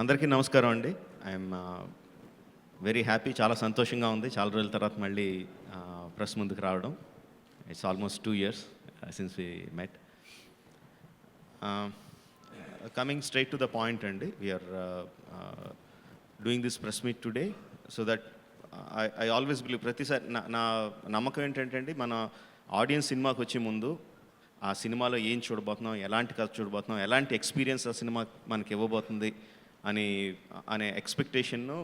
అందరికీ నమస్కారం అండి. ఐఎమ్ వెరీ హ్యాపీ, చాలా సంతోషంగా ఉంది చాలా రోజుల తర్వాత మళ్ళీ ప్రెస్ ముందుకు రావడం. It's almost 2 years since we met. Coming straight to the point అండి, we're doing this press meet today so that I always believe, ప్రతిసారి నా నమ్మకం ఏంటంటే అండి, మన ఆడియన్స్ సినిమాకి వచ్చే ముందు ఆ సినిమాలో ఏం చూడబోతున్నాం, ఎలాంటి కథ చూడబోతున్నాం, ఎలాంటి ఎక్స్పీరియన్స్ ఆ సినిమా మనకి ఇవ్వబోతుంది అనే ఎక్స్పెక్టేషన్ను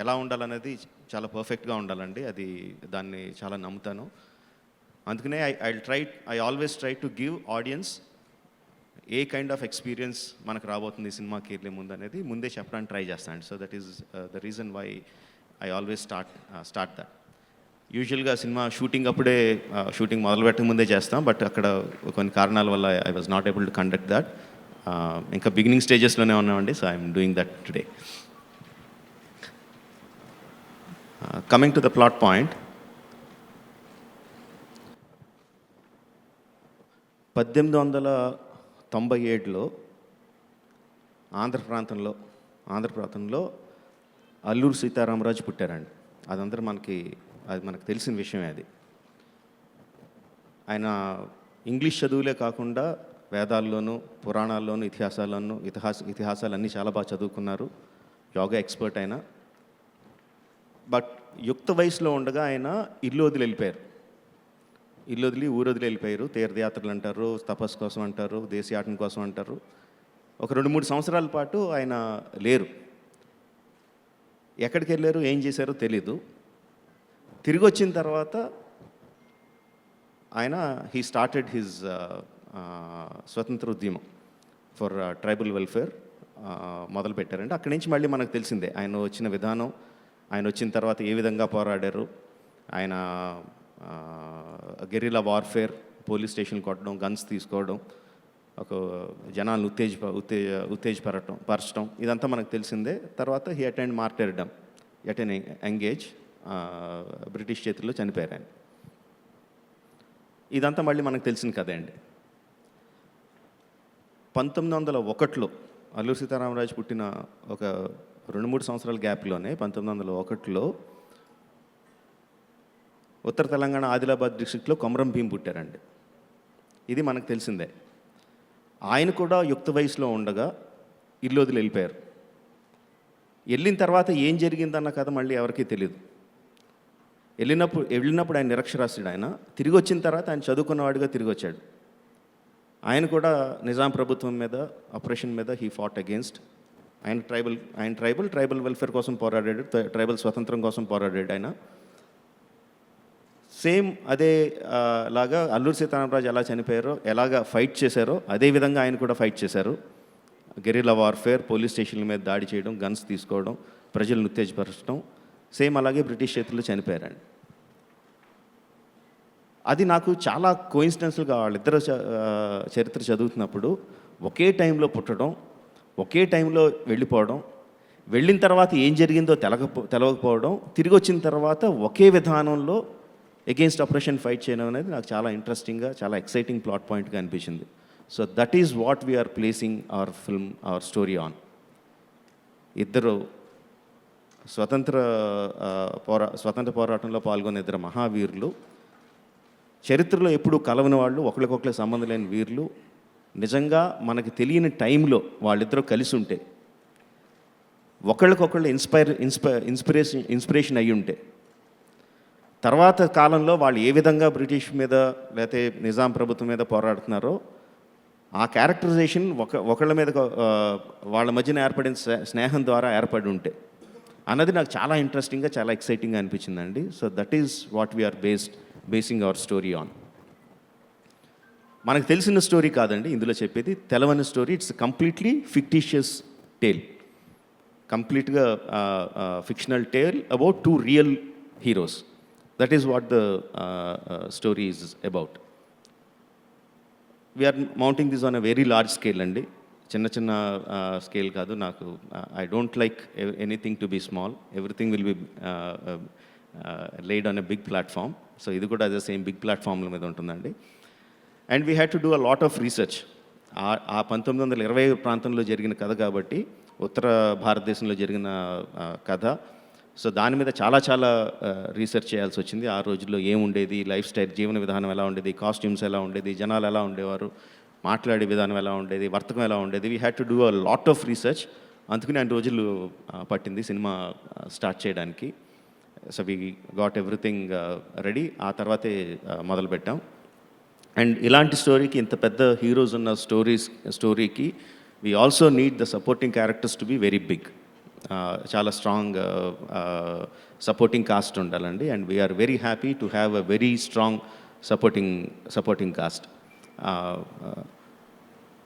ఎలా ఉండాలనేది చాలా పర్ఫెక్ట్గా ఉండాలండి. దాన్ని చాలా నమ్ముతాను. అందుకనే I always try to give audience A kind of experience మనకు రాబోతుంది ఈ సినిమాకి వెళ్ళే ముందు అనేది ముందే చెప్పడానికి ట్రై చేస్తాను. So that is the reason why I always start that. యూజువల్గా సినిమా షూటింగ్ అప్పుడే షూటింగ్ మొదలు పెట్టక ముందే చేస్తాం, బట్ అక్కడ కొన్ని కారణాల వల్ల I was not able to conduct that. ఇంకా బిగినింగ్ స్టేజెస్లోనే ఉన్నామండి. So I'm doing that today. Coming to the plot point, 1897లో ఆంధ్ర ప్రాంతంలో అల్లూరి సీతారామరాజు పుట్టారండి. అది మనకు తెలిసిన విషయమే. ఆయన ఇంగ్లీష్ చదువులే కాకుండా వేదాల్లోనూ పురాణాల్లోనూ ఇతిహాసాలన్నీ చాలా బాగా చదువుకున్నారు. యోగా ఎక్స్పర్ట్ ఆయన. బట్ యుక్త వయసులో ఉండగా ఆయన ఇల్లు వదిలి ఊరు వదిలి వెళ్ళిపోయారు. తీర్థయాత్రలు అంటారు, తపస్సు కోసం అంటారు, దేశయాటన కోసం అంటారు. ఒక 2-3 సంవత్సరాల పాటు ఆయన లేరు. ఎక్కడికి వెళ్ళారు, ఏం చేశారో తెలీదు. తిరిగి వచ్చిన తర్వాత ఆయన హీ స్టార్టెడ్ హిజ్ స్వతంత్ర ఉద్యమం ఫర్ ట్రైబల్ వెల్ఫేర్ మొదలుపెట్టారంటే అక్కడి నుంచి మళ్ళీ మనకు తెలిసిందే ఆయన వచ్చిన విధానం. ఆయన వచ్చిన తర్వాత ఏ విధంగా పోరాడారు. ఆయన గెరిలా వార్ఫేర్, పోలీస్ స్టేషన్ కొట్టడం, గన్స్ తీసుకోవడం, ఒక జనాలను ఉత్తేజపరచడం, ఇదంతా మనకు తెలిసిందే. తర్వాత he attend మార్టర్డమ్ at N young age. British చేతుల్లో చనిపోయారు ఆయన. ఇదంతా మళ్ళీ మనకు తెలిసిన కదే అండి. 1901లో అల్లూరి సీతారామరాజు పుట్టిన ఒక 2-3 సంవత్సరాల గ్యాప్లోనే 1901లో ఉత్తర తెలంగాణ ఆదిలాబాద్ డిస్ట్రిక్ట్లో కొమరం భీం పుట్టారండి. ఇది మనకు తెలిసిందే. ఆయన కూడా యుక్త వయసులో ఉండగా ఇల్లు వదిలి వెళ్ళిపోయారు. వెళ్ళిన తర్వాత ఏం జరిగిందన్న కథ మళ్ళీ ఎవరికీ తెలియదు. వెళ్ళినప్పుడు ఆయన నిరక్షరాస్యుడు. ఆయన తిరిగి వచ్చిన తర్వాత ఆయన చదువుకున్నవాడిగా తిరిగి వచ్చాడు. ఆయన కూడా నిజాం ప్రభుత్వం మీద, ఆపరేషన్ మీద హీ ఫాట్ అగేన్స్ట్. ఆయన ట్రైబల్ వెల్ఫేర్ కోసం పోరాడాడు, ట్రైబల్ స్వతంత్రం కోసం పోరాడాడు ఆయన. సేమ్ అదే లాగా అల్లూరి సీతారామరాజు ఎలా చనిపోయారో, ఎలాగ ఫైట్ చేశారో అదేవిధంగా ఆయన కూడా ఫైట్ చేశారు. గెరిలా వార్ఫేర్, పోలీస్ స్టేషన్ల మీద దాడి చేయడం, గన్స్ తీసుకోవడం, ప్రజలను ఉత్తేజపరచడం, సేమ్ అలాగే బ్రిటిష్ చేతుల్లో చనిపోయారండి. అది నాకు చాలా కోయిన్సిడెన్స్గా వాళ్ళిద్దరు చరిత్ర చదువుతున్నప్పుడు ఒకే టైంలో పుట్టడం, ఒకే టైంలో వెళ్ళిపోవడం, వెళ్ళిన తర్వాత ఏం జరిగిందో తెలవకపోవడం, తిరిగి వచ్చిన తర్వాత ఒకే విధానంలో అగెయిన్స్ట్ ఆపరేషన్ ఫైట్ చేయడం అనేది నాకు చాలా ఇంట్రెస్టింగ్గా, చాలా ఎక్సైటింగ్ ప్లాట్ పాయింట్గా అనిపించింది. So that is what we're placing our film, our story on. ఇద్దరు స్వతంత్ర పోరాటంలో పాల్గొన్న ఇద్దరు మహావీరులు, చరిత్రలో ఎప్పుడూ కలవని వాళ్ళు, ఒకరికొకరు సంబంధం లేని వీరులు, నిజంగా మనకి తెలియని టైంలో వాళ్ళిద్దరూ కలిసి ఉంటే, ఒకళ్ళకొకళ్ళు ఇన్స్పిరేషన్ అయ్యి ఉంటే, తర్వాత కాలంలో వాళ్ళు ఏ విధంగా బ్రిటిష్ మీద లేకపోతే నిజాం ప్రభుత్వం మీద పోరాడుతున్నారో ఆ క్యారెక్టరైజేషన్ ఒకళ్ళ మీద వాళ్ళ మధ్యన ఏర్పడిన స్నేహం ద్వారా ఏర్పడి ఉంటే అన్నది నాకు చాలా ఇంట్రెస్టింగ్గా, చాలా ఎక్సైటింగ్గా అనిపించిందండి. So that is what we're basing our story on. మనకు తెలిసిన స్టోరీ కాదండి ఇందులో చెప్పేది, తెలవని story. It's completely fictitious tale, కంప్లీట్గా fictional tale about 2 real heroes. That is what the story is about. We're mounting this on a very large scale అండి, చిన్న scale కాదు. నాకు I don't like anything to be small. Everything will be laid on a big platform. So ఇది కూడా అదే same big ప్లాట్ఫామ్ల మీద ఉంటుందండి. And we had to do a lot of research. ఆ 1920 ప్రాంతంలో జరిగిన కథ కాబట్టి ఉత్తర భారతదేశంలో జరిగిన కథ. సో దాని మీద చాలా చాలా రీసెర్చ్ చేయాల్సి వచ్చింది. ఆ రోజుల్లో ఏముండేది, లైఫ్ స్టైల్, జీవన విధానం ఎలా ఉండేది, కాస్ట్యూమ్స్ ఎలా ఉండేది, జనాలు ఎలా ఉండేవారు, మాట్లాడే విధానం ఎలా ఉండేది, వర్తకం ఎలా ఉండేది. We had to do a lot of research. అందుకని 2 రోజులు పట్టింది సినిమా స్టార్ట్ చేయడానికి. So we got everything ready. ఆ తర్వాతే మొదలుపెట్టాం. అండ్ ఇలాంటి స్టోరీకి, ఇంత పెద్ద హీరోస్ ఉన్న స్టోరీకి we also need the supporting characters to be very big. చాలా స్ట్రాంగ్ సపోర్టింగ్ కాస్ట్ ఉండాలండి. And we're very happy to have a very strong supporting cast.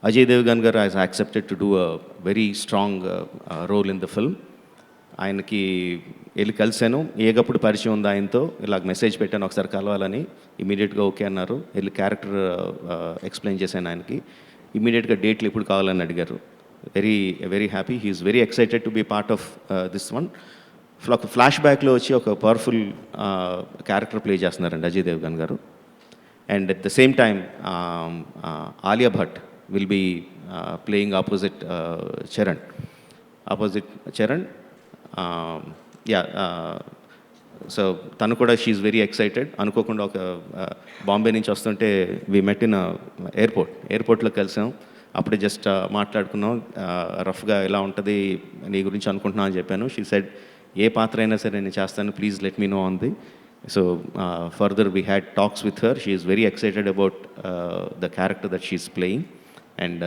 Ajay Devgan garu has accepted to do a very strong role in the film. ఆయనకి వెళ్ళి కలిశాను, ఏగప్పుడు పరిచయం ఉంది ఆయనతో, ఇలాగ message పెట్టాను ఒకసారి కలవాలని. ఇమీడియట్గా ఓకే అన్నారు. వెళ్ళి క్యారెక్టర్ ఎక్స్ప్లెయిన్ చేశాను ఆయనకి. ఇమీడియట్గా డేట్లు ఎప్పుడు కావాలని అడిగారు. Very happy. He's very excited to be part of this one. Flash బ్యాక్లో వచ్చి ఒక పవర్ఫుల్ క్యారెక్టర్ ప్లే చేస్తున్నారండి అజయ్ దేవగన్ గారు. And at the same time Alia Bhatt will be playing opposite Charan. So తను కూడా షీఈ్ వెరీ ఎక్సైటెడ్. అనుకోకుండా ఒక బాంబే నుంచి వస్తుంటే వి మెట్ ఇన్ ఎయిర్పోర్ట్లో కలిసాం. అప్పుడే జస్ట్ మాట్లాడుకున్నాం, రఫ్గా ఎలా ఉంటుంది నీ గురించి అనుకుంటున్నాం అని చెప్పాను. షీ సెడ్ ఏ పాత్ర అయినా సరే నేను చేస్తాను, please let me know on the. So further we had talks with her. She is very excited about the character that she is playing. And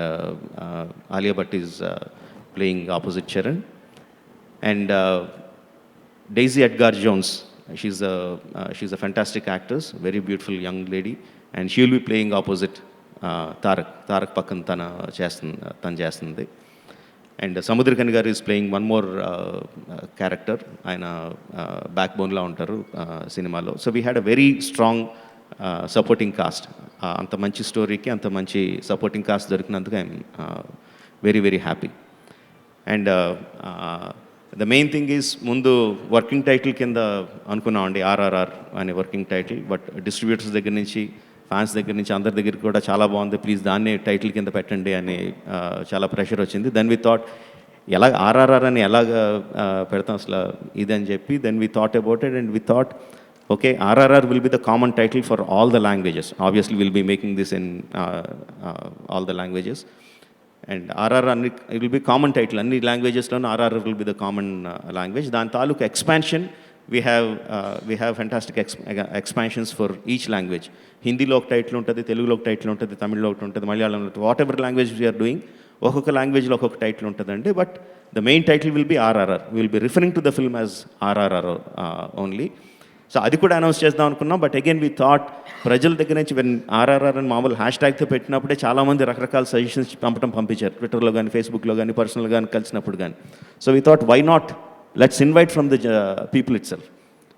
Alia Bhatt is playing opposite Charan. And Daisy Edgar Jones, she's a fantastic actress, very beautiful young lady, and she will be playing opposite Tarak Pakkan tana chestundi. And Samudrakani garu is playing one more character, ayana backbone la untaru cinema lo. So we had a very strong supporting cast. Anta manchi story ki anta manchi supporting cast dorikinanduku I am very very happy. And the main thing is, ముందు working title కింద అనుకున్నామండి, ఆర్ఆర్ఆర్ అనే working title. But distributors దగ్గర నుంచి, fans దగ్గర నుంచి, అందరి దగ్గర కూడా చాలా బాగుంది, ప్లీజ్ దాన్నే టైటిల్ కింద పెట్టండి అని చాలా ప్రెషర్ వచ్చింది. దెన్ వి థాట్ ఎలా ఆర్ఆర్ఆర్ అని ఎలాగ పెడతాం అసలు ఇదని చెప్పి, then we thought about it. And we thought okay, RRR will be the common title for all the languages. Obviously will be making this in all the languages. And RR అన్ని it will be common title, అన్ని లాంగ్వేజెస్లోనూ RR will be the common language. దాని తాలూకు expansion we have fantastic expansions for each language. హిందీలో ఒక title ఉంటుంది, తెలుగులో ఒక టైటిల్ ఉంటుంది, తమిళ్లో ఒకటి ఉంటుంది, మలయాళంలో ఉంటుంది. Whatever language we're doing, ఒక్కొక్క లాంగ్వేజ్లో ఒక్కొక్క టైటిల్ ఉంటుందండి. But the main title will be RRR. Will be referring to the film as RRR only. So అది కూడా అనౌన్స్ చేద్దాం అనుకున్నాం. బట్ అగైన్ వీ థాట్ ప్రజల దగ్గర నుంచి వెన్ ఆర్ఆర్ఆర్ అని మామూలు హ్యాష్ ట్యాగ్తో పెట్టినప్పుడే చాలామంది రకరకాల సజెషన్స్ పంపించారు, ట్విట్టర్లో కానీ, ఫేస్బుక్లో కానీ, పర్సనల్గా కానీ, కలిసినప్పుడు కానీ. So we thought why not let's invite from the people itself.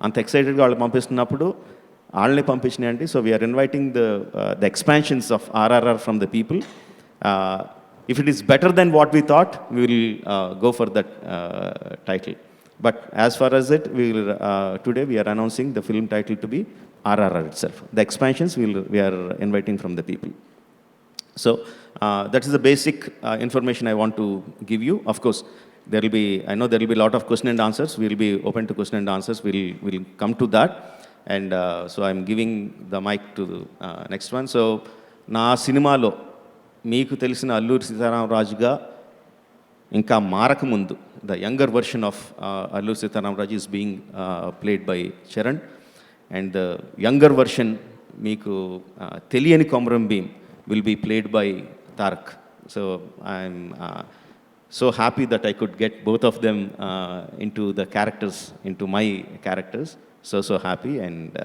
అంత ఎక్సైటెడ్గా వాళ్ళు పంపిస్తున్నప్పుడు వాళ్ళని పంపించినాయండి. So we're inviting the expansions of RRR from the people. If it is better then what we thought, we will go for that title. But as far as it, today we are announcing the film title to be RRR itself. The expansions we are inviting from the people. So that is the basic information I want to give you. Of course, I know there will be a lot of question and answers. We will be open to question and answers. We'll come to that. And so I'm giving the mic to the next one. So na cinema lo meeku telisina Alluri Sitaram ga ఇంకా మారకముందు, the younger version of Alluri Sitaramaraju is being played by Charan. And the younger version మీకు తెలియని Komaram Bheem will be played by Tarak. So I'm so happy that I could get both of them into the characters, into my characters. So happy. And